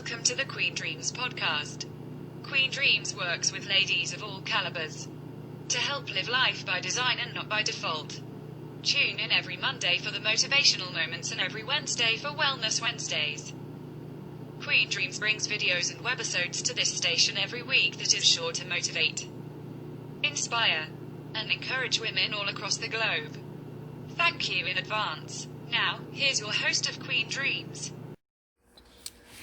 welcome to the QueenDreamz podcast. QueenDreamz works with ladies of all calibers to help live life by design and not by default. Tune in every Monday for the motivational moments and every Wednesday for Wellness Wednesdays. QueenDreamz brings videos and webisodes to this station every week that is sure to motivate, inspire, and encourage women all across the globe. Thank you in advance. Now, here's your host of QueenDreamz.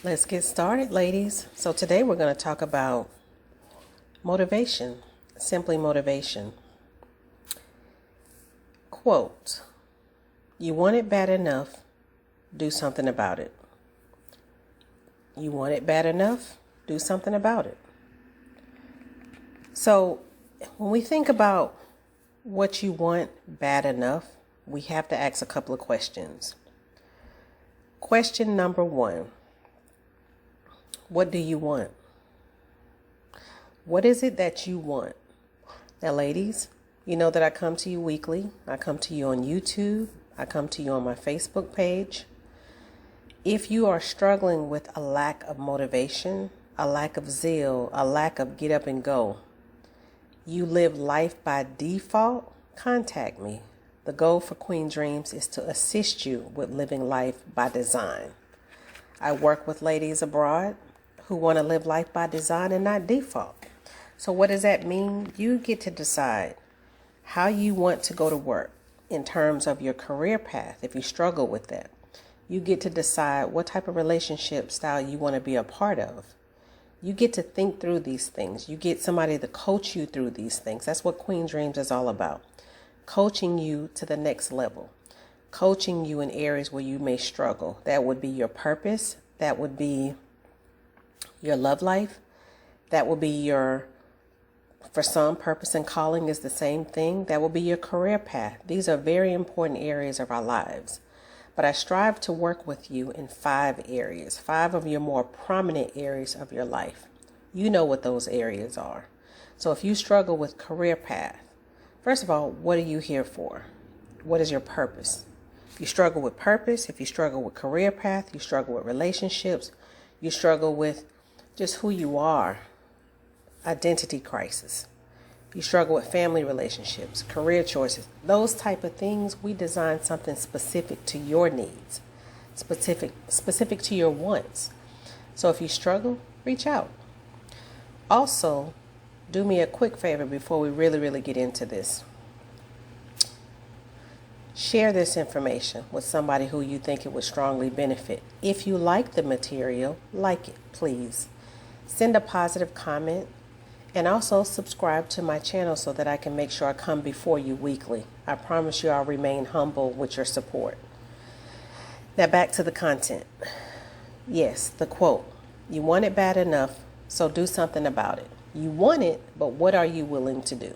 Let's get started, ladies. So today we're going to talk about motivation, simply motivation. Quote, "You want it bad enough, do something about it." You want it bad enough, do something about it. So when we think about what you want bad enough, we have to ask a couple of questions. Question number one. What do you want? What is it that you want? Now, ladies, you know that I come to you weekly. I come to you on YouTube. I come to you on my Facebook page. If you are struggling with a lack of motivation, a lack of zeal, a lack of get up and go, you live life by default, contact me. The goal for QueenDreamz is to assist you with living life by design. I work with ladies abroad who want to live life by design and not default. So what does that mean? You get to decide how you want to go to work in terms of your career path if you struggle with that. You get to decide what type of relationship style you want to be a part of. You get to think through these things. You get somebody to coach you through these things. That's what QueenDreamz is all about. Coaching you to the next level. Coaching you in areas where you may struggle. That would be your purpose. That would be your love life. That will be your, for some, purpose and calling is the same thing. That will be your career path. These are very important areas of our lives. But I strive to work with you in 5 areas, 5 of your more prominent areas of your life. You know what those areas are. So if you struggle with career path, first of all, what are you here for? What is your purpose? If you struggle with purpose, if you struggle with career path, you struggle with relationships, you struggle with just who you are, identity crisis. You struggle with family relationships, career choices, those type of things, we design something specific to your needs, specific to your wants. So if you struggle, reach out. Also, do me a quick favor before we really get into this. Share this information with somebody who you think it would strongly benefit. If you like the material, like it, please. Send a positive comment and also subscribe to my channel so that I can make sure I come before you weekly. I promise you I'll remain humble with your support. Now back to the content. Yes, the quote. You want it bad enough, so do something about it. You want it, but what are you willing to do?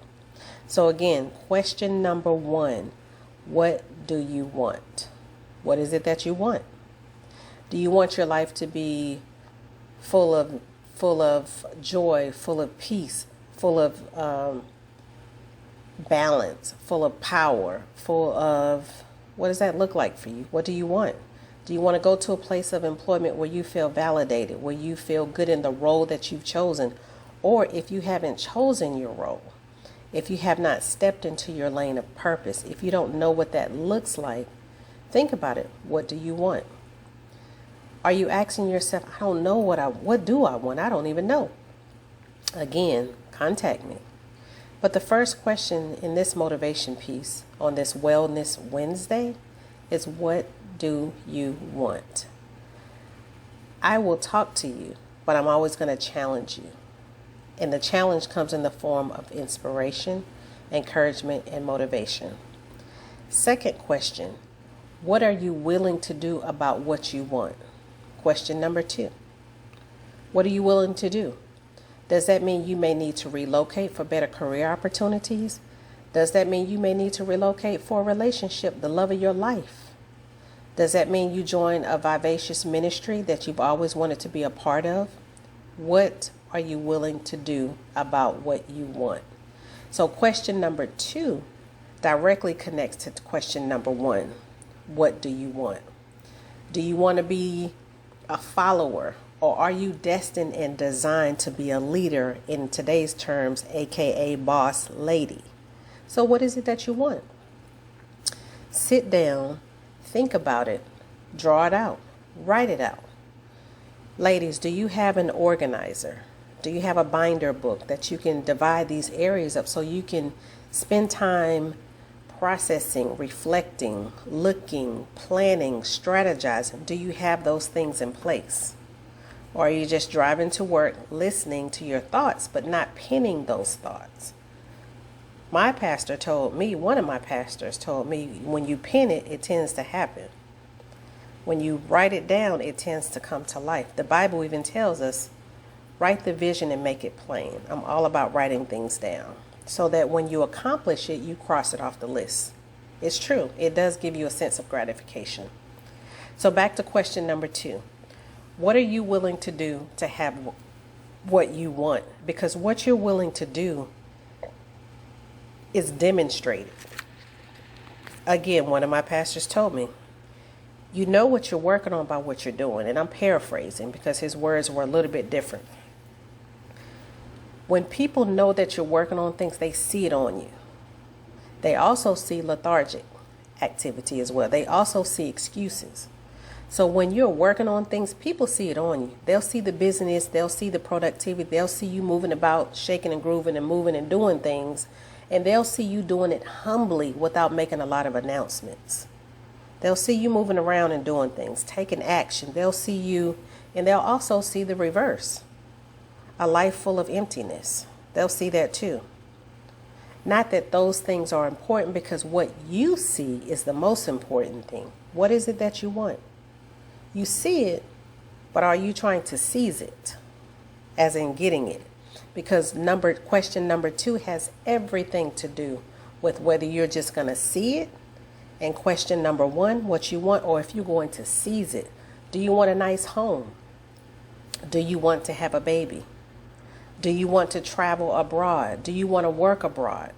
So again, question number 1. What do you want? What is it that you want? Do you want your life to be full of joy, full of peace, full of balance, full of power, full of, what does that look like for you? What do you want? Do you want to go to a place of employment where you feel validated, where you feel good in the role that you've chosen? Or if you haven't chosen your role, if you have not stepped into your lane of purpose, if you don't know what that looks like, think about it. What do you want? Are you asking yourself, I don't know what do I want? I don't even know. Again, contact me. But the first question in this motivation piece on this Wellness Wednesday is, what do you want? I will talk to you, but I'm always going to challenge you. And the challenge comes in the form of inspiration, encouragement, and motivation. Second question, what are you willing to do about what you want? Question number 2, what are you willing to do? Does that mean you may need to relocate for better career opportunities? Does that mean you may need to relocate for a relationship, the love of your life? Does that mean you join a vivacious ministry that you've always wanted to be a part of? What are you willing to do about what you want? So question number 2 directly connects to question number 1. What do you want? Do you want to be a follower Or are you destined and designed to be a leader in today's terms, aka boss lady? So what is it that you want? Sit down, think about it, draw it out, write it out. Ladies, do you have an organizer? Do you have a binder book that you can divide these areas up so you can spend time processing, reflecting, looking, planning, strategizing? Do you have those things in place? Or are you just driving to work, listening to your thoughts, but not penning those thoughts? My pastor told me, one of my pastors told me, when you pen it, it tends to happen. When you write it down, it tends to come to life. The Bible even tells us, write the vision and make it plain. I'm all about writing things down so that when you accomplish it, you cross it off the list. It's true. It does give you a sense of gratification. So back to question number 2. What are you willing to do to have what you want? Because what you're willing to do is demonstrated. Again, one of my pastors told me, you know what you're working on by what you're doing. And I'm paraphrasing because his words were a little bit different. When people know that you're working on things, they see it on you. They also see lethargic activity as well. They also see excuses. So when you're working on things, people see it on you. They'll see the business, they'll see the productivity, they'll see you moving about, shaking and grooving and moving and doing things, and they'll see you doing it humbly without making a lot of announcements. They'll see you moving around and doing things, taking action. They'll see you, and they'll also see the reverse, a life full of emptiness. They'll see that too. Not that those things are important, because what you see is the most important thing. What is it that you want? You see it, but are you trying to seize it, as in getting it? Because question number 2 has everything to do with whether you're just going to see it, and question number 1, what you want, or if you're going to seize it. Do you want a nice home? Do you want to have a baby? Do you want to travel abroad? Do you want to work abroad?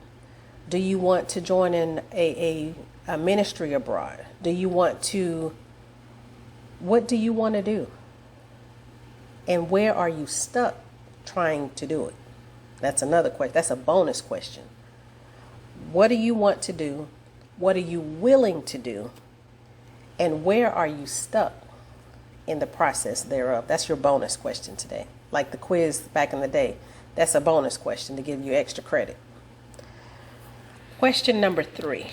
Do you want to join in a ministry abroad? Do you want to... What do you want to do? And where are you stuck trying to do it? That's another question. That's a bonus question. What do you want to do? What are you willing to do? And where are you stuck in the process thereof? That's your bonus question today. Like the quiz back in the day. That's a bonus question to give you extra credit. Question number 3.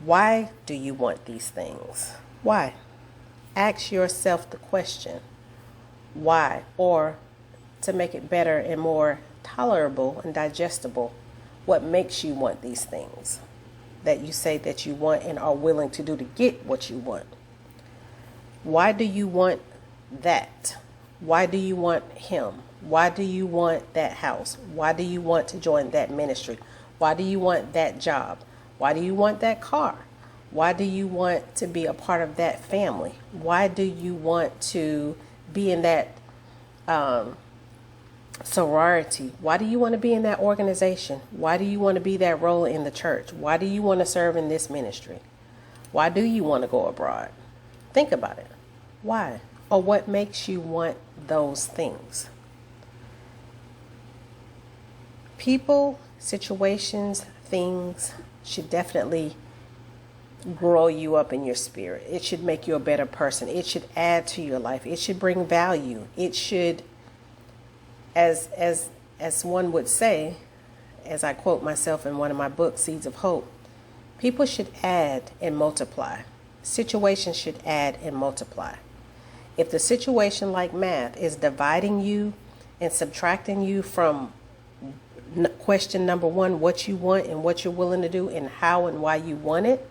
Why do you want these things? Why? Ask yourself the question, why? Or to make it better and more tolerable and digestible, what makes you want these things that you say that you want and are willing to do to get what you want? Why do you want that? Why do you want him? Why do you want that house? Why do you want to join that ministry? Why do you want that job? Why do you want that car? Why do you want to be a part of that family? Why do you want to be in that sorority? Why do you want to be in that organization? Why do you want to be that role in the church? Why do you want to serve in this ministry? Why do you want to go abroad? Think about it. Why? Or what makes you want those things? People, situations, things should definitely grow you up in your spirit. It should make you a better person. It should add to your life. It should bring value. It should, as one would say, as I quote myself in one of my books, Seeds of Hope, people should add and multiply. Situations should add and multiply. If the situation, like math, is dividing you and subtracting you from question number 1, what you want and what you're willing to do and how and why you want it,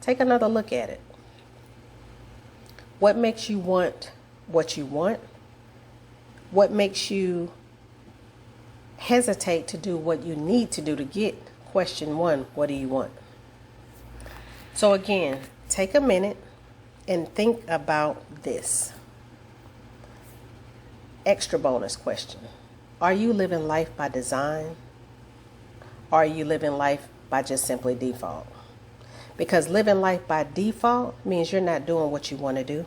take another look at it. What makes you want what you want? What makes you hesitate to do what you need to do to get question 1, what do you want? So again, take a minute and think about this. Extra bonus question. Are you living life by design? Or are you living life by just simply default? Because living life by default means you're not doing what you want to do.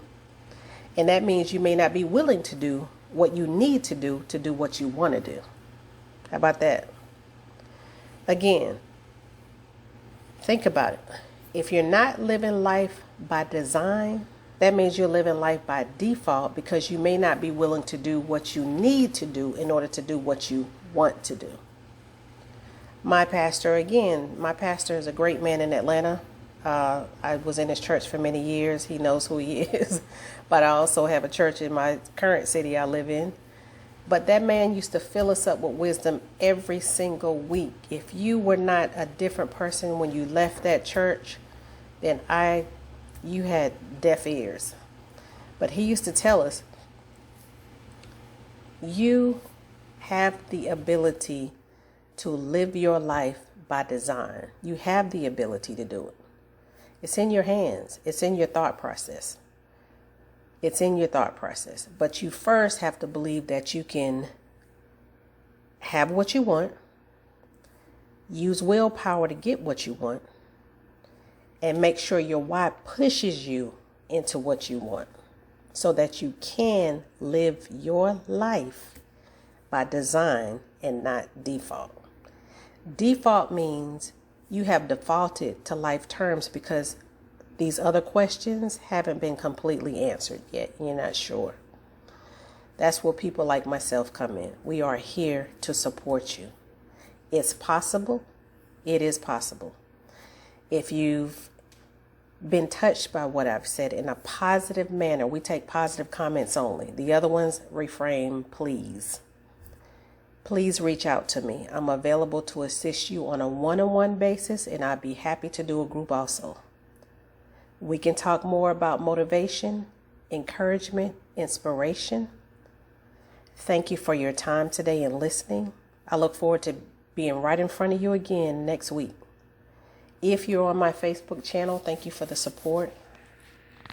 And that means you may not be willing to do what you need to do what you want to do. How about that? Again, think about it. If you're not living life by design, that means you're living life by default, because you may not be willing to do what you need to do in order to do what you want to do. My pastor is a great man in Atlanta. I was in his church for many years. He knows who he is. But I also have a church in my current city I live in. But that man used to fill us up with wisdom every single week. If you were not a different person when you left that church, then you had deaf ears. But he used to tell us, you have the ability to live your life by design. You have the ability to do it. It's in your hands. It's in your thought process. It's in your thought process. But you first have to believe that you can have what you want, use willpower to get what you want, and make sure your why pushes you into what you want, so that you can live your life by design and not default. Default means you have defaulted to life terms because these other questions haven't been completely answered yet. You're not sure. That's where people like myself come in. We are here to support you. It's possible. It is possible. If you've been touched by what I've said in a positive manner, we take positive comments only. The other ones, refrain, please. Please reach out to me. I'm available to assist you on a one-on-one basis, and I'd be happy to do a group also. We can talk more about motivation, encouragement, inspiration. Thank you for your time today and listening. I look forward to being right in front of you again next week. If you're on my Facebook channel, thank you for the support.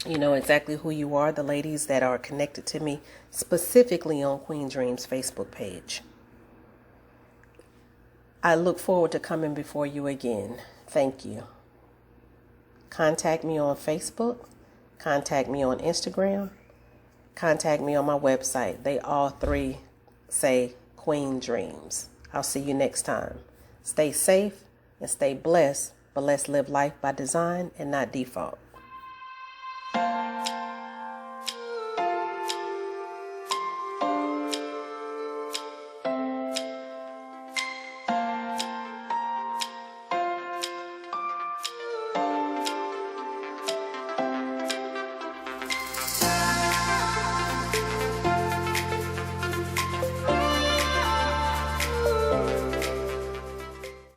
You know exactly who you are, the ladies that are connected to me, specifically on QueenDreamz Facebook page. I look forward to coming before you again. Thank you. Contact me on Facebook. Contact me on Instagram. Contact me on my website. They all three say QueenDreamz. I'll see you next time. Stay safe and stay blessed, but let's live life by design and not default.